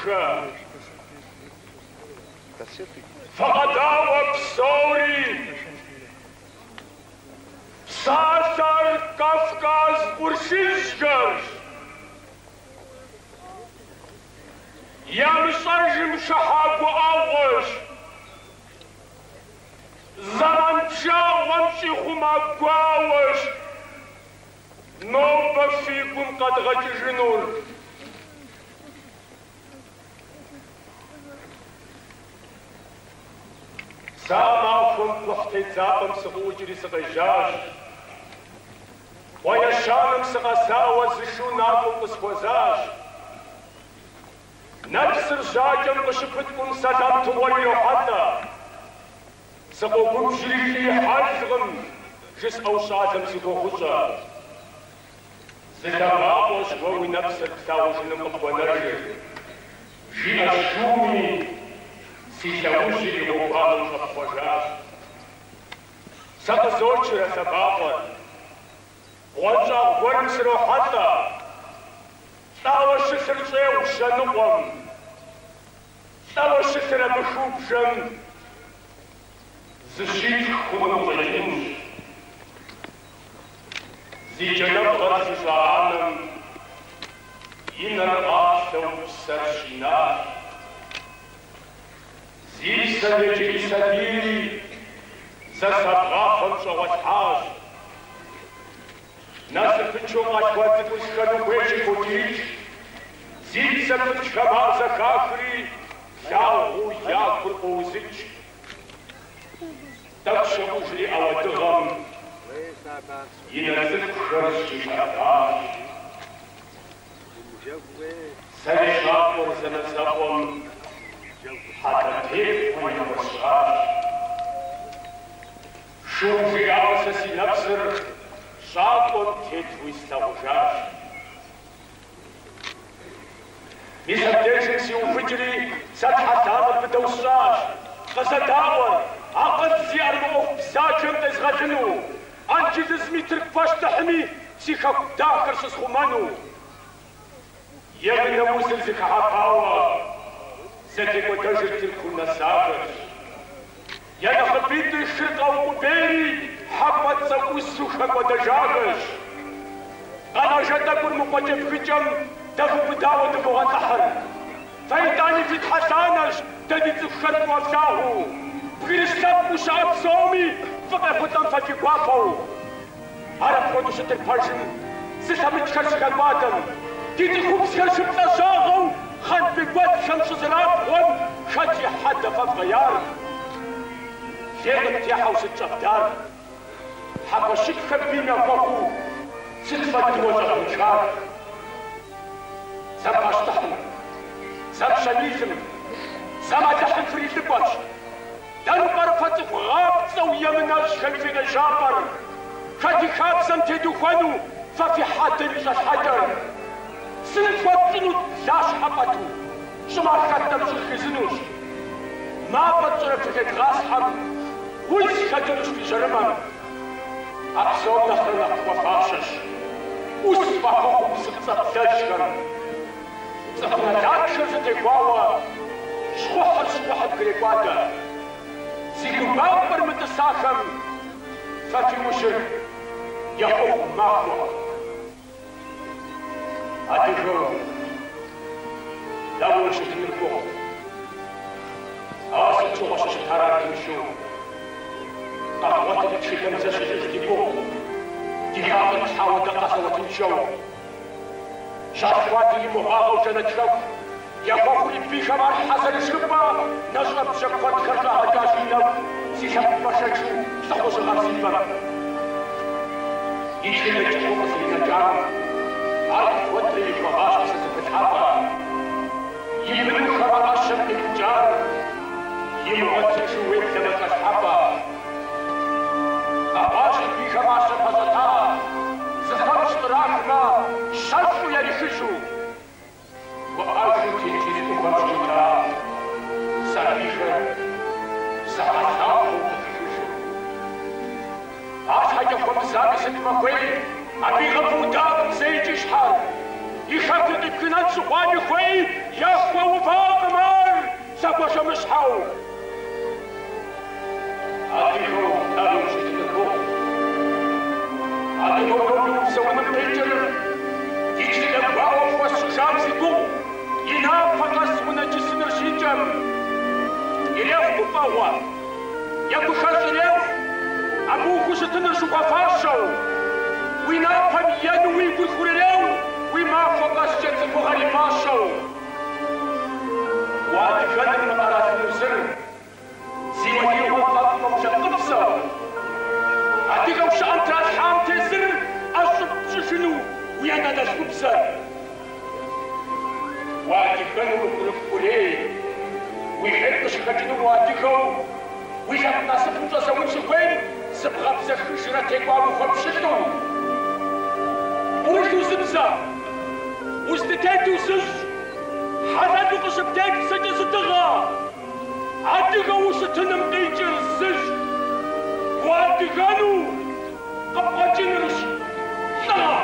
بشا فقداوة بسوري ساسر كافكاز ورشيشكاز يا مصرجم شحاب وأوغش زمان شا وامشي خما قواوش نوبة فيكم قد غججنون سامعكم واحتزابم سغوجري سغجاج ويشانم سغساوة زشوناكم قسوزاج نفسر جاجم قشفتكم سدام توليو حتى سغوكم جريكي حاجغم جس أوشاتم سغو خجا زداماوش ووي نفسر تاوجنم أخوانرجي جي أشومي سيشاوشي وقالوا أخوجاج سغزوشي سباقر وجا ورمسرو حتى تاوش سرسي وشنقم تاوش سر بشوب جن زشيك خونضينش زي جنب غرس جعانم ينر آسو سرشيناش زي سنجي سبيلي زسبغافم شواتحاش ناس فتشوم أشواتك وشكنو ويشي كوتيش زي سبت شباب زكافري ياهو ياكل أوزيش تكشف وجري أو تغم ينزل خرج شباب سرشاق ورزنزقهم حتى تيف ويمشاش شوف في عوسسي نفسر شاقون تيتوي استغجاش ميسابديشن سيو فجري ساتحة تامر بدوساش قصداور عقد زي أرموه بساجم تزغجنو أنجز اسمي تركفاش تحمي سيخاك داكر سسخمانو يغنى موسل زيك عقاوة زيك ودجر تلكونا سافر يا خبيت الشرقة ومبيري حبت سوسو خبا دجاجش أنا جدك المقدم في جم دفو بداوة دفوها تحر فايداني في تحسانش تدي تخشد وفشاهو بغيرستاب وشعب صومي فقط فتن فاكي قوافو عرف ودو شتر برشن سيسامي تخرش غلباتن تيدي خوب سيرشب تشاغو خان بقوات شمس زراب خون خاتي حد فاف غيار شيخ تيحا وست شفتار حبا شك خبينا فوقو ستفت وجه وشار سب اشتحن سب شنيزم سما تحن فريد لباش دنبر فتف غاب سوية من الشنفين جابر خدي خابسن تدو خانو ففي حاضر حجر سنت وطنو لاش حبتو شما خدم شخزنوش ما بطر فكت غاس حب ويس خدمش في جرمان أبصر نخلق وفاشش وسبحهم بسقطة تشكر زخنا تاكشر زتقواوا شوحر بقريقواتا زيكو بابر متساخم فاتي مشر يحوق ماهوا أدخل لا وشت منكم أصل شو غشش حرارة مشو قهوة تتشكم زشت تديكم ديهاغ تحاول قهوة تنشو شاطواتي مغاغو تنتشو يقوم في شمال حسن الشبا نشرب شقفة خرجها جاشينا سيشب بشكشو سخوش الغرسيبا يشكل الجحوم سينا جام عرف ودري فغاش سسفت حبا يمن خبا الشمع الجار يمغتل شويت لمك أصحابا أباشي في شمال شبزتا زفرش تراكنا شرفو يريخشو وأجل تنجيز أمرجتا سريخة سحشاو وكيخشو أشهد خمسة ست مخوي أبي غفو دام زيجي شحال يخفض الكنان سخواني خوي يخوى وفاطمة سبا شمسحو عطيكو أبو شتكو عطيكو ربو سوانا بيجر يجري لبعوف والسجام سيكو ينافق سوانا جسنا شيجم يليف بقاوة يكو خاص يليف أبوكو ستنا شوكا فاشو وينافق ينوي بالخوريو وما فوق الشمس المغرب فاشو وأتفاد المطارات المسر سيواني هو فاطمة مش القبصة أتيك وش أنت أصحاب تزر أصب شنو ويانا داس قبصة وأتفاد المطارات ويحبش خجنو وأتيكو ويجب ناصف متصور شوين سبغة بزاك خشرتك وأبو خبشتو وشتو زبزة وستتاتو سج حرادو قصبتات سجا ستغا عدغا وستنم ديجر السج وعدغانو قبقا جنرش لا